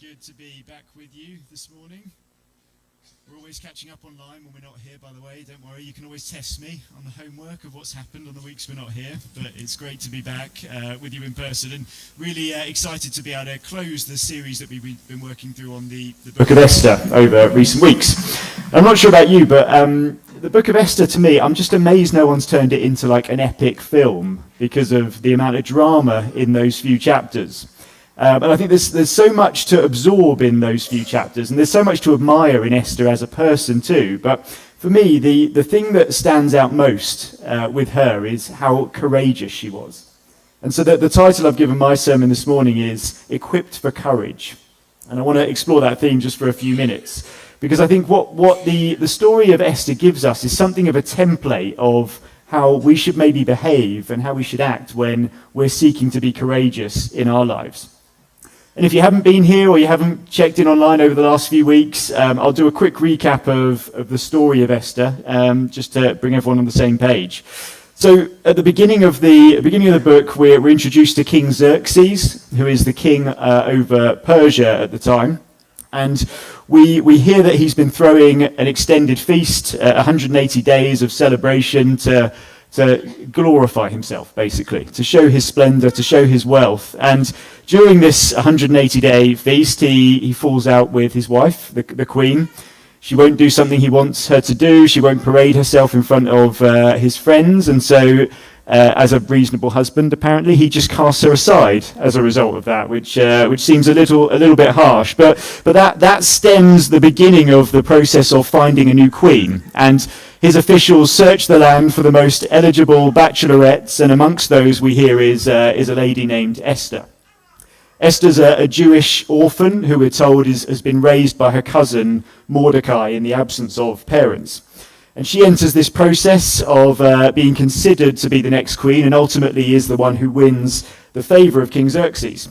good to be back with you this morning. We're always catching up online when we're not here, by the way. Don't worry, you can always test me on the homework of what's happened on the weeks we're not here. But it's great to be back with you in person, and really excited to be able to close the series that we've been working through on the Book of Esther over recent weeks. I'm not sure about you, but the Book of Esther, to me, I'm just amazed no one's turned it into like an epic film because of the amount of drama in those few chapters. And I think there's so much to absorb in those few chapters, and there's so much to admire in Esther as a person too. But for me, the thing that stands out most with her is how courageous she was. And so the title I've given my sermon this morning is Equipped for Courage. And I want to explore that theme just for a few minutes, because I think what the story of Esther gives us is something of a template of how we should maybe behave and how we should act when we're seeking to be courageous in our lives. And if you haven't been here or you haven't checked in online over the last few weeks, I'll do a quick recap of the story of Esther, just to bring everyone on the same page. So at the beginning of the book, we're introduced to King Xerxes, who is the king over Persia at the time. And we hear that he's been throwing an extended feast, 180 days of celebration to glorify himself, basically, to show his splendor, to show his wealth. And during this 180-day feast, he falls out with his wife, the queen. She won't do something he wants her to do. She won't parade herself in front of his friends. And so, as a reasonable husband, apparently, he just casts her aside as a result of that, which seems a little bit harsh. But that stems the beginning of the process of finding a new queen. And his officials search the land for the most eligible bachelorettes, and amongst those we hear is a lady named Esther. Esther's a Jewish orphan who we're told has been raised by her cousin Mordecai in the absence of parents. And she enters this process of being considered to be the next queen, and ultimately is the one who wins the favor of King Xerxes.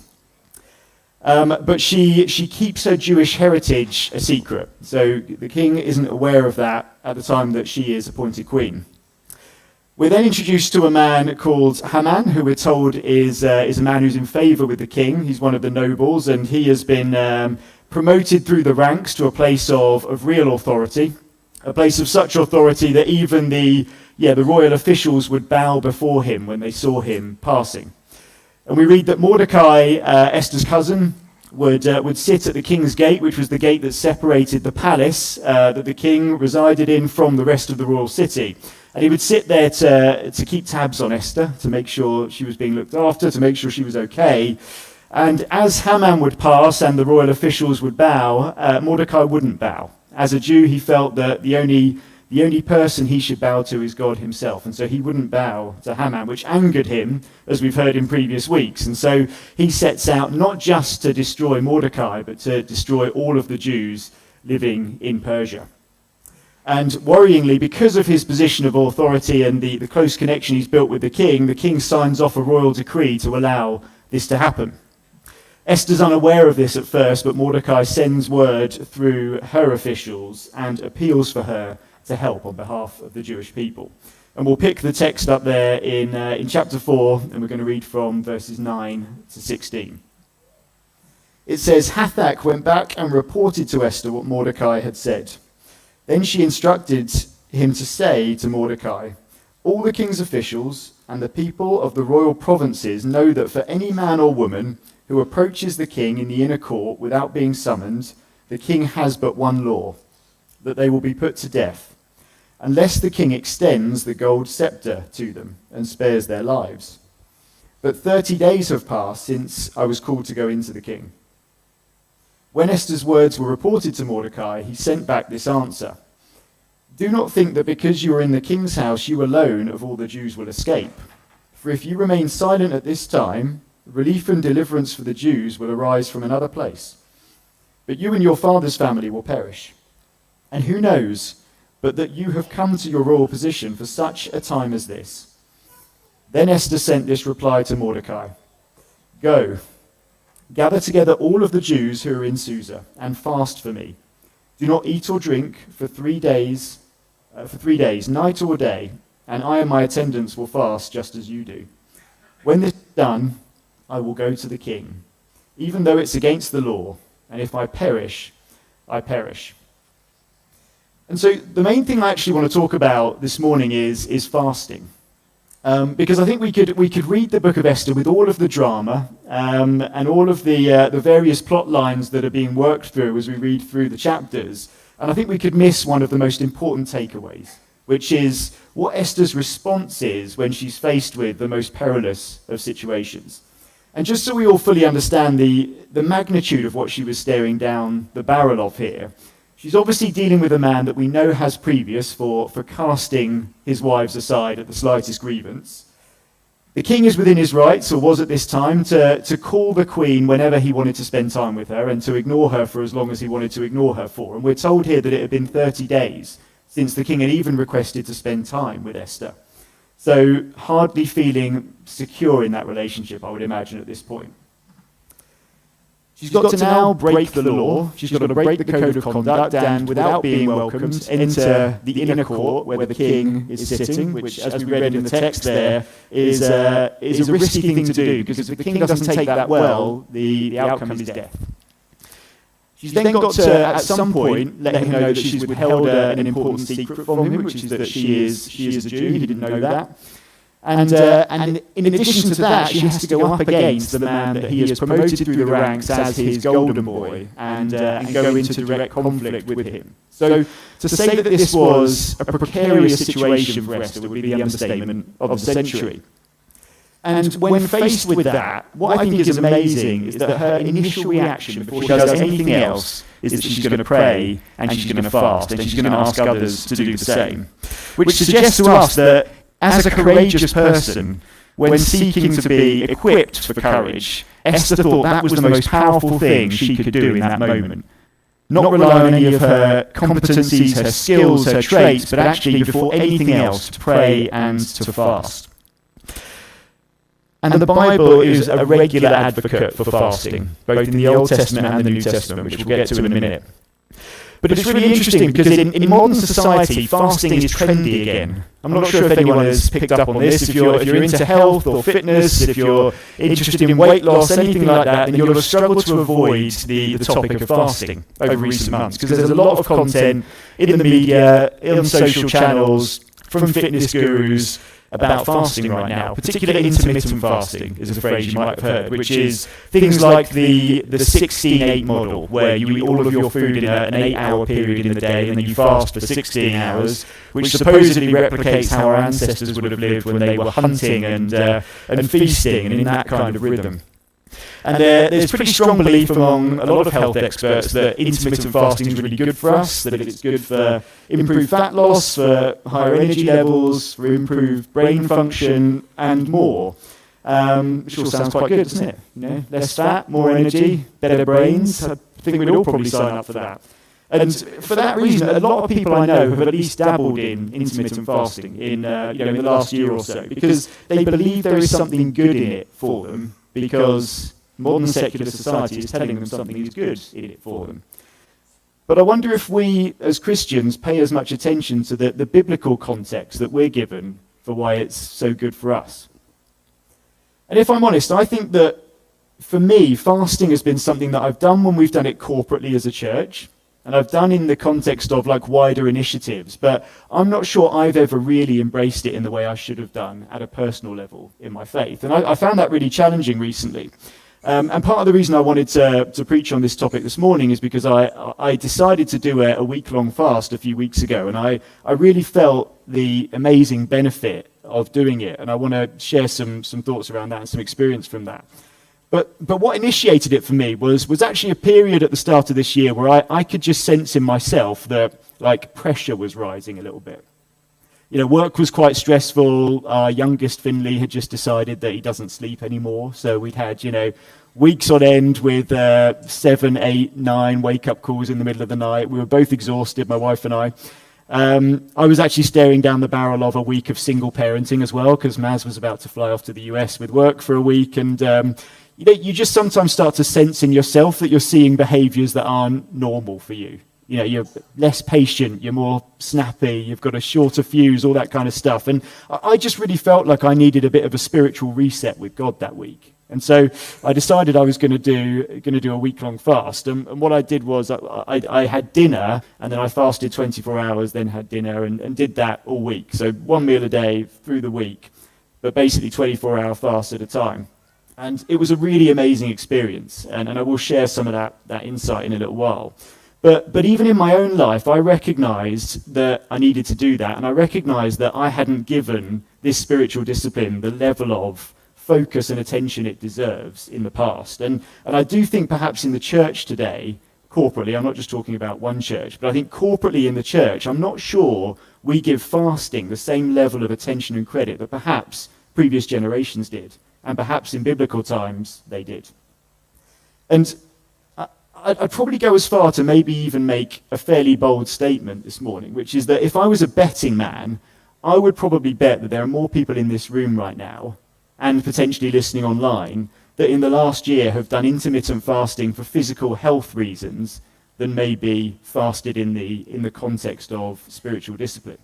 But she keeps her Jewish heritage a secret. So the king isn't aware of that at the time that she is appointed queen. We're then introduced to a man called Haman, who we're told is a man who's in favor with the king. He's one of the nobles, and he has been promoted through the ranks to a place of real authority, a place of such authority that even the royal officials would bow before him when they saw him passing. And we read that Mordecai, Esther's cousin, would sit at the king's gate, which was the gate that separated the palace that the king resided in from the rest of the royal city. And he would sit there to keep tabs on Esther, to make sure she was being looked after, to make sure she was okay. And as Haman would pass and the royal officials would bow, Mordecai wouldn't bow. As a Jew, he felt that the only person he should bow to is God himself. And so he wouldn't bow to Haman, which angered him, as we've heard in previous weeks. And so he sets out not just to destroy Mordecai, but to destroy all of the Jews living in Persia. And worryingly, because of his position of authority and the close connection he's built with the king signs off a royal decree to allow this to happen. Esther's unaware of this at first, but Mordecai sends word through her officials and appeals for her to help on behalf of the Jewish people. And we'll pick the text up there in chapter 4, and we're going to read from verses 9 to 16. It says, Hathach went back and reported to Esther what Mordecai had said. Then she instructed him to say to Mordecai, all the king's officials and the people of the royal provinces know that for any man or woman who approaches the king in the inner court without being summoned, the king has but one law, that they will be put to death, unless the king extends the gold scepter to them and spares their lives. But 30 days have passed since I was called to go into the king. When Esther's words were reported to Mordecai, he sent back this answer. Do not think that because you are in the king's house, you alone of all the Jews will escape. For if you remain silent at this time, relief and deliverance for the Jews will arise from another place. But you and your father's family will perish. And who knows but that you have come to your royal position for such a time as this? Then Esther sent this reply to Mordecai. Go, gather together all of the Jews who are in Susa, and fast for me. Do not eat or drink for 3 days, night or day, and I and my attendants will fast just as you do. When this is done, I will go to the king, even though it's against the law, and if I perish, I perish. And so the main thing I actually want to talk about this morning is fasting. Because I think we could read the book of Esther with all of the drama and all of the various plot lines that are being worked through as we read through the chapters, and I think we could miss one of the most important takeaways, which is what Esther's response is when she's faced with the most perilous of situations. And just so we all fully understand the magnitude of what she was staring down the barrel of here, she's obviously dealing with a man that we know has previous for casting his wives aside at the slightest grievance. The king is within his rights, or was at this time, to call the queen whenever he wanted to spend time with her and to ignore her for as long as he wanted to ignore her for. And we're told here that it had been 30 days since the king had even requested to spend time with Esther. So hardly feeling secure in that relationship, I would imagine, at this point. She's got to now break the law, she's got to break the code of conduct, and without being welcomed, enter the inner court where the king is sitting, which, as we read in the text there, is a risky thing to do, because if the king doesn't take that well, the outcome is death. She's then got to, at some point, let him know that she's withheld an important secret from him, which is that she is a Jew. He didn't know that. And in addition to that, she has to go up against the man that he has promoted through the ranks as his golden boy and go into direct conflict with him. So to say that this was a precarious situation for Esther would be the understatement of the century. And when faced with that, what I think is amazing is that her initial reaction before she does anything else is that she's going to pray and she's going to fast and she's going to ask others to do the same. Which suggests to us that as a courageous person, when seeking to be equipped for courage, Esther thought that was the most powerful thing she could do in that moment. Not rely on any of her competencies, her skills, her traits, but actually, before anything else, to pray and to fast. And the Bible is a regular advocate for fasting, both in the Old Testament and the New Testament, which we'll get to in a minute. But it's really interesting because in modern society, fasting is trendy again. I'm not sure if anyone has picked up on this. If you're into health or fitness, if you're interested in weight loss, anything like that, then you'll have struggled to avoid the topic of fasting over recent months, because there's a lot of content in the media, on social channels, from fitness gurus, about fasting right now, particularly intermittent fasting is a phrase you might have heard, which is things like the 16-8 model, where you eat all of your food in an 8-hour period in the day and then you fast for 16 hours, which supposedly replicates how our ancestors would have lived when they were hunting and feasting and in that kind of rhythm. And there's pretty strong belief among a lot of health experts that intermittent fasting is really good for us, that it's good for improved fat loss, for higher energy levels, for improved brain function, and more. Which all sounds quite good, doesn't it? You know, less fat, more energy, better brains. I think we'd all probably sign up for that. And for that reason, a lot of people I know have at least dabbled in intermittent fasting in the last year or so, because they believe there is something good in it for them, because modern secular society is telling them something is good in it for them. But I wonder if we, as Christians, pay as much attention to the biblical context that we're given for why it's so good for us. And if I'm honest, I think that, for me, fasting has been something that I've done when we've done it corporately as a church, and I've done in the context of wider initiatives, but I'm not sure I've ever really embraced it in the way I should have done at a personal level in my faith. And I found that really challenging recently. And part of the reason I wanted to preach on this topic this morning is because I decided to do a week-long fast a few weeks ago, and I really felt the amazing benefit of doing it, and I want to share some thoughts around that and some experience from that. But what initiated it for me was actually a period at the start of this year where I could just sense in myself that pressure was rising a little bit. Work was quite stressful. Our youngest, Finley, had just decided that he doesn't sleep anymore. So we'd had, weeks on end with 7, 8, 9 wake-up calls in the middle of the night. We were both exhausted, my wife and I. I was actually staring down the barrel of a week of single parenting as well, because Maz was about to fly off to the US with work for a week. And, you just sometimes start to sense in yourself that you're seeing behaviors that aren't normal for you. You're less patient, you're more snappy, you've got a shorter fuse, all that kind of stuff. And I just really felt like I needed a bit of a spiritual reset with God that week. And so I decided I was going to do a week-long fast. And what I did was I had dinner, and then I fasted 24 hours, then had dinner, and did that all week. So one meal a day through the week, but basically 24-hour fast at a time. And it was a really amazing experience, and I will share some of that insight in a little while. But even in my own life, I recognized that I needed to do that, and I recognized that I hadn't given this spiritual discipline the level of focus and attention it deserves in the past. And I do think perhaps in the church today, corporately, I'm not just talking about one church, but I think corporately in the church, I'm not sure we give fasting the same level of attention and credit that perhaps previous generations did, and perhaps in biblical times they did. And I'd probably go as far to maybe even make a fairly bold statement this morning, which is that if I was a betting man, I would probably bet that there are more people in this room right now, and potentially listening online, that in the last year have done intermittent fasting for physical health reasons than maybe fasted in the context of spiritual discipline.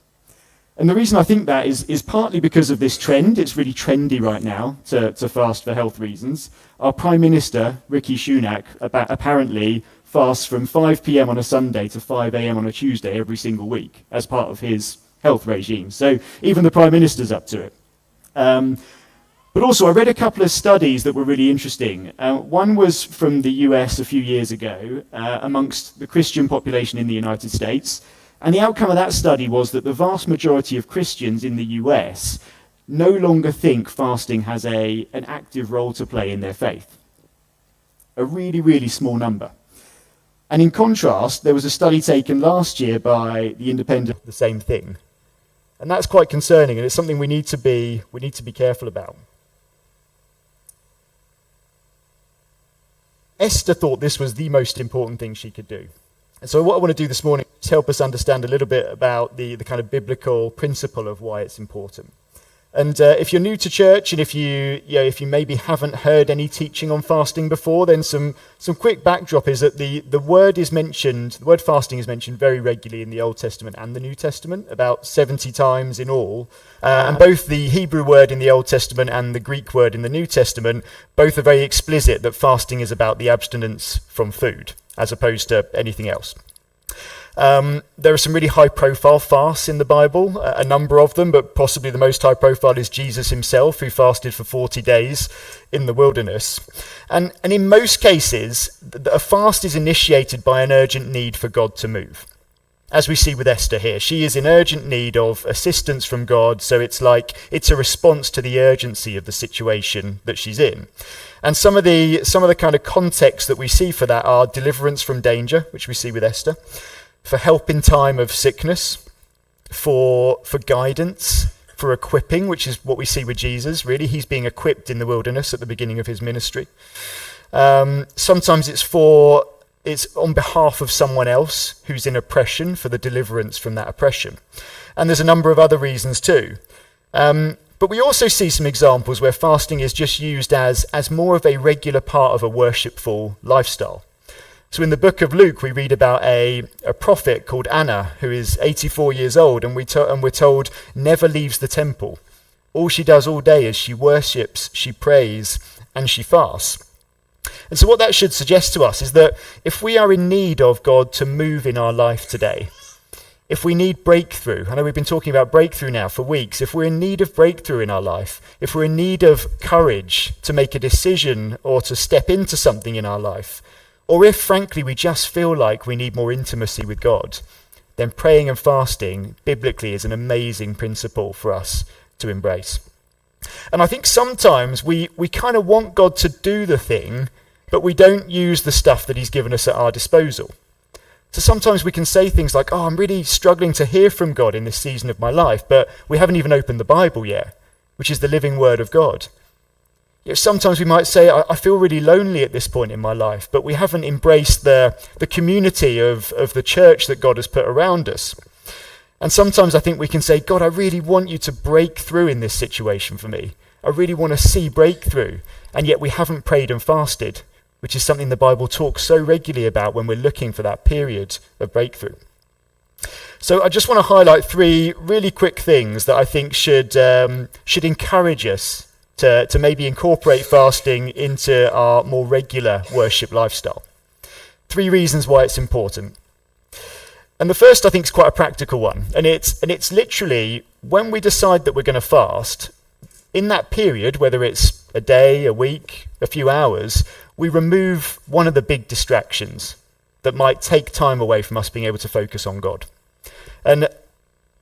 And the reason I think that is partly because of this trend. It's really trendy right now to fast for health reasons. Our Prime Minister, Rishi Sunak, apparently fasts from 5 p.m. on a Sunday to 5 a.m. on a Tuesday every single week as part of his health regime. So even the Prime Minister's up to it. But also, I read a couple of studies that were really interesting. One was from the US a few years ago amongst the Christian population in the United States. And the outcome of that study was that the vast majority of Christians in the US no longer think fasting has an active role to play in their faith. A really, really small number. And in contrast, there was a study taken last year by The Independent, the same thing. And that's quite concerning, and it's something we need to be careful about. Esther thought this was the most important thing she could do. And so what I want to do this morning is help us understand a little bit about the kind of biblical principle of why it's important. And if you're new to church, and if you maybe haven't heard any teaching on fasting before, then some quick backdrop is that the word fasting is mentioned very regularly in the Old Testament and the New Testament, about 70 times in all. And both the Hebrew word in the Old Testament and the Greek word in the New Testament, both are very explicit that fasting is about the abstinence from food, as opposed to anything else. There are some really high-profile fasts in the Bible, a number of them, but possibly the most high-profile is Jesus himself, who fasted for 40 days in the wilderness. And in most cases, a fast is initiated by an urgent need for God to move. As we see with Esther here, she is in urgent need of assistance from God, so it's a response to the urgency of the situation that she's in. And some of the kind of context that we see for that are deliverance from danger, which we see with Esther, for help in time of sickness, for guidance, for equipping, which is what we see with Jesus, really. He's being equipped in the wilderness at the beginning of his ministry. Sometimes it's on behalf of someone else who's in oppression, for the deliverance from that oppression. And there's a number of other reasons too. But we also see some examples where fasting is just used as more of a regular part of a worshipful lifestyle. So in the book of Luke, we read about a prophet called Anna, who is 84 years old, and we're told never leaves the temple. All she does all day is she worships, she prays, and she fasts. And so what that should suggest to us is that if we are in need of God to move in our life today, if we need breakthrough, I know we've been talking about breakthrough now for weeks, if we're in need of breakthrough in our life, if we're in need of courage to make a decision or to step into something in our life, or if, frankly, we just feel like we need more intimacy with God, then praying and fasting, biblically, is an amazing principle for us to embrace. And I think sometimes we kind of want God to do the thing, but we don't use the stuff that he's given us at our disposal. So sometimes we can say things like, I'm really struggling to hear from God in this season of my life, but we haven't even opened the Bible yet, which is the living word of God. Sometimes we might say, I feel really lonely at this point in my life, but we haven't embraced the community of the church that God has put around us. And sometimes I think we can say, God, I really want you to break through in this situation for me. I really want to see breakthrough. And yet we haven't prayed and fasted, which is something the Bible talks so regularly about when we're looking for that period of breakthrough. So I just want to highlight 3 really quick things that I think should encourage us to maybe incorporate fasting into our more regular worship lifestyle. 3 reasons why it's important. And the first, I think, is quite a practical one. And it's literally, when we decide that we're going to fast, in that period, whether it's a day, a week, a few hours, we remove one of the big distractions that might take time away from us being able to focus on God. And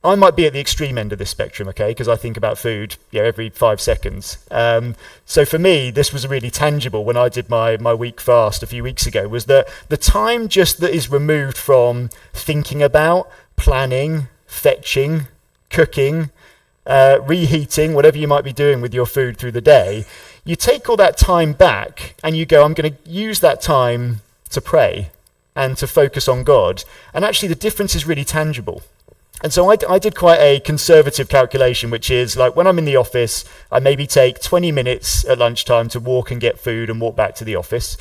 I might be at the extreme end of this spectrum, okay, because I think about food every 5 seconds. So for me, this was really tangible when I did my week fast a few weeks ago, was that the time just that is removed from thinking about, planning, fetching, cooking, reheating, whatever you might be doing with your food through the day, you take all that time back and you go, I'm going to use that time to pray and to focus on God. And actually the difference is really tangible. And so I did quite a conservative calculation, which is like when I'm in the office, I maybe take 20 minutes at lunchtime to walk and get food and walk back to the office.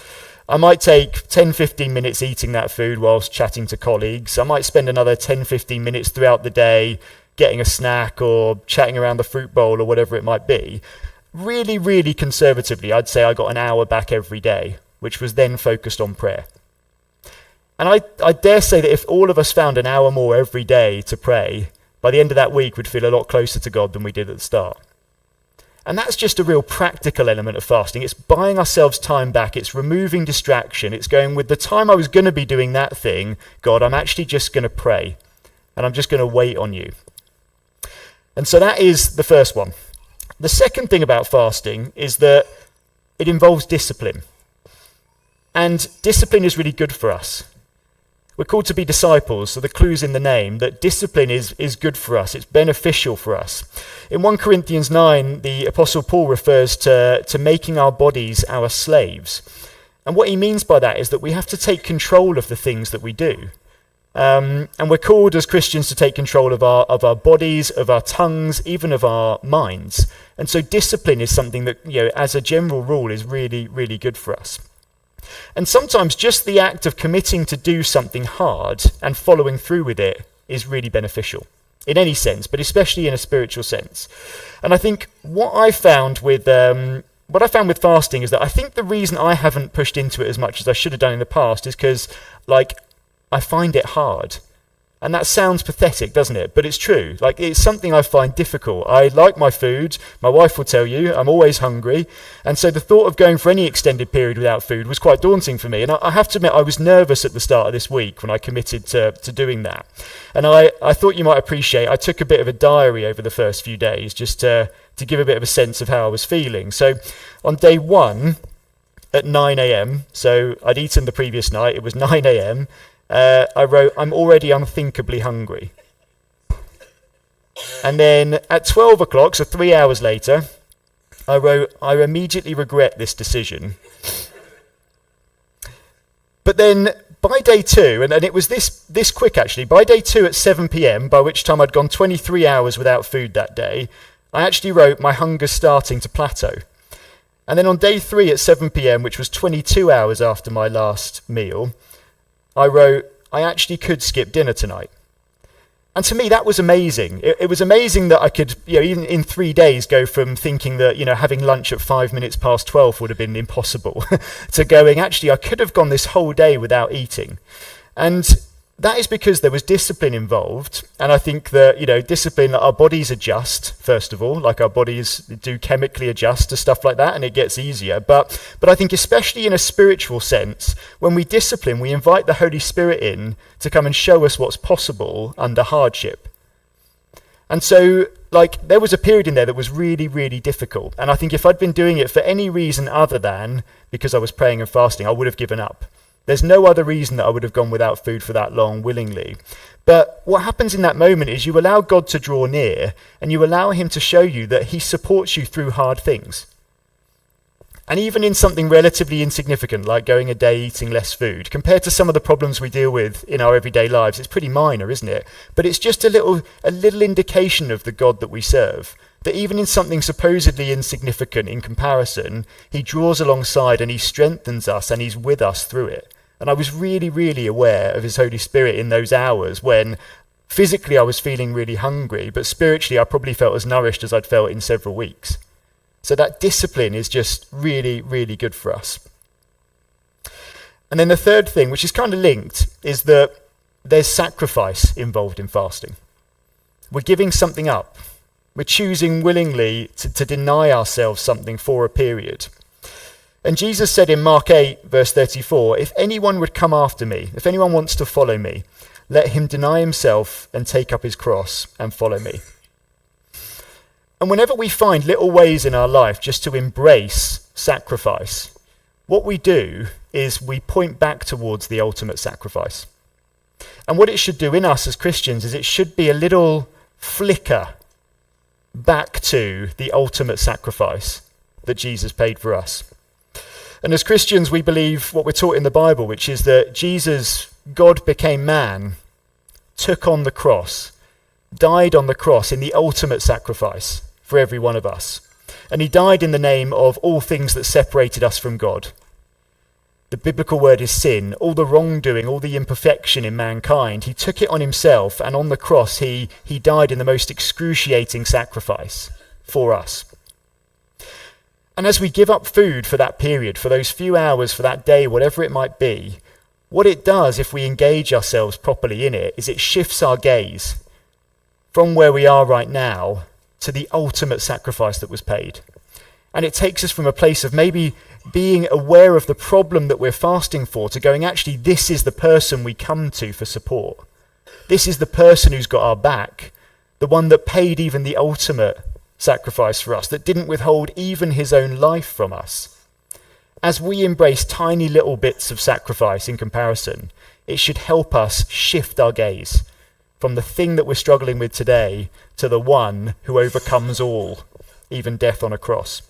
I might take 10-15 minutes eating that food whilst chatting to colleagues. I might spend another 10-15 minutes throughout the day getting a snack or chatting around the fruit bowl or whatever it might be. Really, really conservatively, I'd say I got an hour back every day, which was then focused on prayer. And I dare say that if all of us found an hour more every day to pray, by the end of that week we'd feel a lot closer to God than we did at the start. And that's just a real practical element of fasting. It's buying ourselves time back. It's removing distraction. It's going, with the time I was going to be doing that thing, God, I'm actually just going to pray. And I'm just going to wait on you. And so that is the first one. The second thing about fasting is that it involves discipline. And discipline is really good for us. We're called to be disciples, so the clue's in the name, that discipline is good for us. It's beneficial for us. In 1 Corinthians 9, the Apostle Paul refers to making our bodies our slaves. And what he means by that is that we have to take control of the things that we do. And we're called as Christians to take control of our bodies, of our tongues, even of our minds. And so discipline is something that, as a general rule, is really, really good for us. And sometimes just the act of committing to do something hard and following through with it is really beneficial in any sense, but especially in a spiritual sense. And I think what I found with fasting is that I think the reason I haven't pushed into it as much as I should have done in the past is because, I find it hard. And that sounds pathetic, doesn't it? But it's true. It's something I find difficult. I like my food. My wife will tell you I'm always hungry. And so the thought of going for any extended period without food was quite daunting for me. And I have to admit, I was nervous at the start of this week when I committed to doing that. And I thought you might appreciate, I took a bit of a diary over the first few days just to give a bit of a sense of how I was feeling. So on day 1 at 9 a.m., so I'd eaten the previous night, it was 9 a.m., I wrote, I'm already unthinkably hungry. And then at 12 o'clock, so 3 hours later, I wrote, I immediately regret this decision. But then by day 2, and it was this quick actually, by day 2 at 7 p.m, by which time I'd gone 23 hours without food that day, I actually wrote, my hunger's starting to plateau. And then on day 3 at 7 p.m, which was 22 hours after my last meal, I wrote, I actually could skip dinner tonight. And to me, that was amazing. It was amazing that I could, even in 3 days, go from thinking that, having lunch at 5 minutes past 12 would have been impossible to going, actually, I could have gone this whole day without eating. And that is because there was discipline involved. And I think that, discipline, our bodies adjust, first of all, our bodies do chemically adjust to stuff like that, and it gets easier. But I think especially in a spiritual sense, when we discipline, we invite the Holy Spirit in to come and show us what's possible under hardship. And so, there was a period in there that was really, really difficult. And I think if I'd been doing it for any reason other than because I was praying and fasting, I would have given up. There's no other reason that I would have gone without food for that long willingly. But what happens in that moment is you allow God to draw near and you allow him to show you that he supports you through hard things. And even in something relatively insignificant, like going a day eating less food, compared to some of the problems we deal with in our everyday lives, it's pretty minor, isn't it? But it's just a little indication of the God that we serve. That even in something supposedly insignificant in comparison, he draws alongside and he strengthens us and he's with us through it. And I was really, really aware of his Holy Spirit in those hours when physically I was feeling really hungry, but spiritually I probably felt as nourished as I'd felt in several weeks. So that discipline is just really, really good for us. And then the third thing, which is kind of linked, is that there's sacrifice involved in fasting. We're giving something up. We're choosing willingly to deny ourselves something for a period. And Jesus said in Mark 8, verse 34, if anyone would come after me, if anyone wants to follow me, let him deny himself and take up his cross and follow me. And whenever we find little ways in our life just to embrace sacrifice, what we do is we point back towards the ultimate sacrifice. And what it should do in us as Christians is it should be a little flicker back to the ultimate sacrifice that Jesus paid for us. And as Christians, we believe what we're taught in the Bible, which is that Jesus, God became man, took on the cross, died on the cross in the ultimate sacrifice for every one of us. And he died in the name of all things that separated us from God. The biblical word is sin, all the wrongdoing, all the imperfection in mankind. He took it on himself, and on the cross he died in the most excruciating sacrifice for us. And as we give up food for that period, for those few hours, for that day, whatever it might be, what it does if we engage ourselves properly in it is it shifts our gaze from where we are right now to the ultimate sacrifice that was paid. And it takes us from a place of maybe being aware of the problem that we're fasting for to going, actually, this is the person we come to for support. This is the person who's got our back, the one that paid even the ultimate sacrifice for us, that didn't withhold even his own life from us. As we embrace tiny little bits of sacrifice in comparison, it should help us shift our gaze from the thing that we're struggling with today to the one who overcomes all, even death on a cross.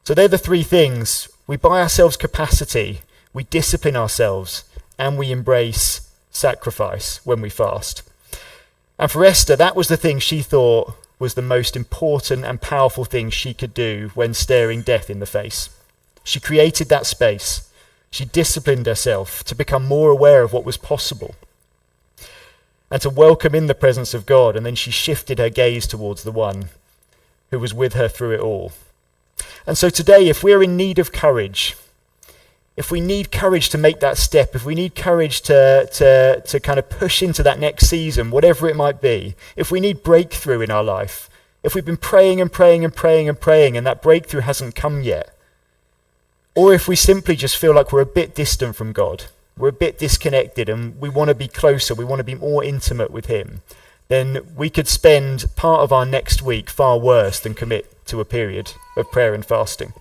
So they're the three things. We buy ourselves capacity, we discipline ourselves, and we embrace sacrifice when we fast. And for Esther, that was the thing she thought was the most important and powerful thing she could do when staring death in the face. She created that space. She disciplined herself to become more aware of what was possible and to welcome in the presence of God. And then she shifted her gaze towards the one who was with her through it all. And so today, if we're in need of courage, if we need courage to make that step, if we need courage to kind of push into that next season, whatever it might be, if we need breakthrough in our life, if we've been praying and praying and praying and praying and that breakthrough hasn't come yet, or if we simply just feel like we're a bit distant from God, we're a bit disconnected and we want to be closer, we want to be more intimate with him, then we could spend part of our next week far worse than commit to a period of prayer and fasting.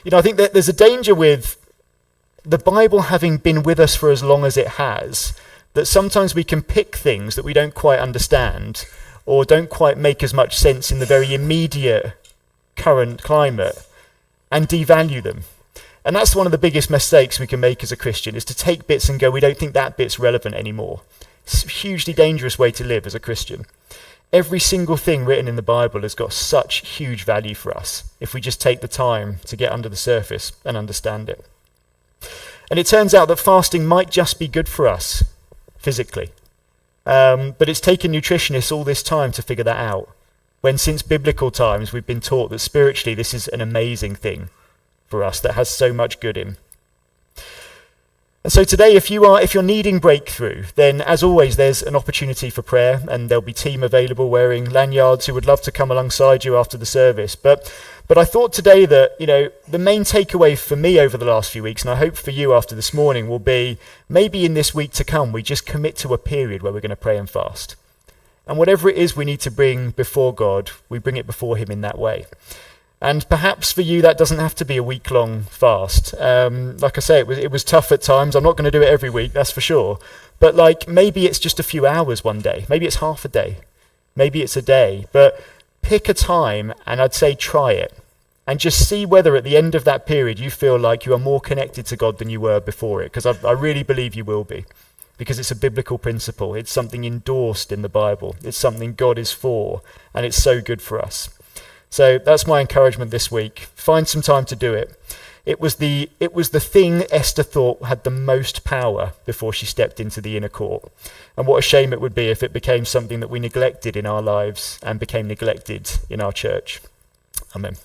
You know, I think that there's a danger with the Bible having been with us for as long as it has, that sometimes we can pick things that we don't quite understand or don't quite make as much sense in the very immediate current climate and devalue them. And that's one of the biggest mistakes we can make as a Christian, is to take bits and go, we don't think that bit's relevant anymore. It's a hugely dangerous way to live as a Christian. Every single thing written in the Bible has got such huge value for us if we just take the time to get under the surface and understand it. And it turns out that fasting might just be good for us physically, but it's taken nutritionists all this time to figure that out, when since biblical times we've been taught that spiritually this is an amazing thing for us that has so much good in. And so today, if you're needing breakthrough, then as always, there's an opportunity for prayer, and there'll be team available wearing lanyards who would love to come alongside you after the service. But I thought today that, you know, the main takeaway for me over the last few weeks, and I hope for you after this morning, will be maybe in this week to come, we just commit to a period where we're going to pray and fast. And whatever it is we need to bring before God, we bring it before him in that way. And perhaps for you, that doesn't have to be a week-long fast. Like I say, it was tough at times. I'm not going to do it every week, that's for sure. But like maybe it's just a few hours one day. Maybe it's half a day. Maybe it's a day. But pick a time, and I'd say try it. And just see whether at the end of that period you feel like you are more connected to God than you were before it. Because I really believe you will be. Because it's a biblical principle. It's something endorsed in the Bible. It's something God is for. And it's so good for us. So that's my encouragement this week. Find some time to do it. It was the thing Esther thought had the most power before she stepped into the inner court. And what a shame it would be if it became something that we neglected in our lives and became neglected in our church. Amen.